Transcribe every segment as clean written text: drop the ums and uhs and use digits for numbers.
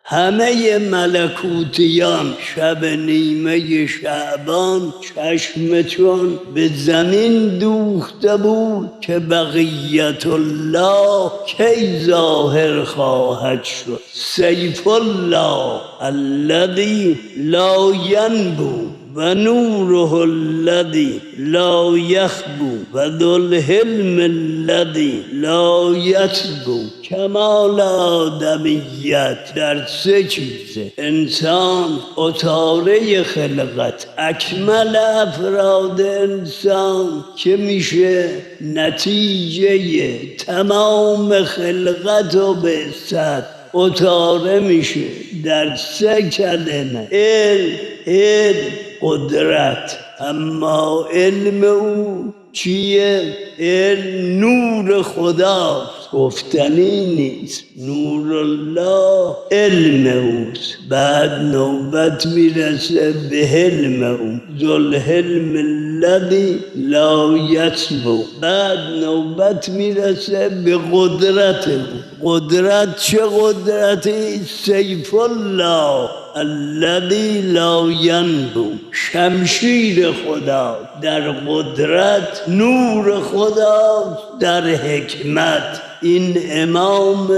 همه ملکوتیان شب نیمه شعبان چشمشون به زمین دوخته بود که بقیت الله کی ظاهر خواهد شد. سیف الله الذی لا ینبو و نوره الذی لا یخبو و ذو الحلم الذی لا یطبو. کمال آدمیت در سه چیزه: انسان، اطاره خلقت، اکمل افراد انسان که میشه نتیجه تمام خلقت و بعثت، اطاره میشه در سه کلمه: علم، قدرت. اما علم او چیه؟ علم نور خداست، گفتنی نیست. نور الله علم اوست. بعد نوبت میرسه به حلم او، ذوالحلم الذی لا یطبو. بعد نوبت میرسه به قدرت او. قدرت چه قدرتی؟ سیف الله الذی لا ینبو، شمشیر خدا در قدرت، نور خدا در حکمت. این امام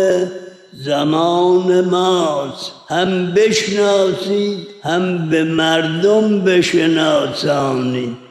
زمان ماست. هم بشناسید هم به مردم بشناسانید.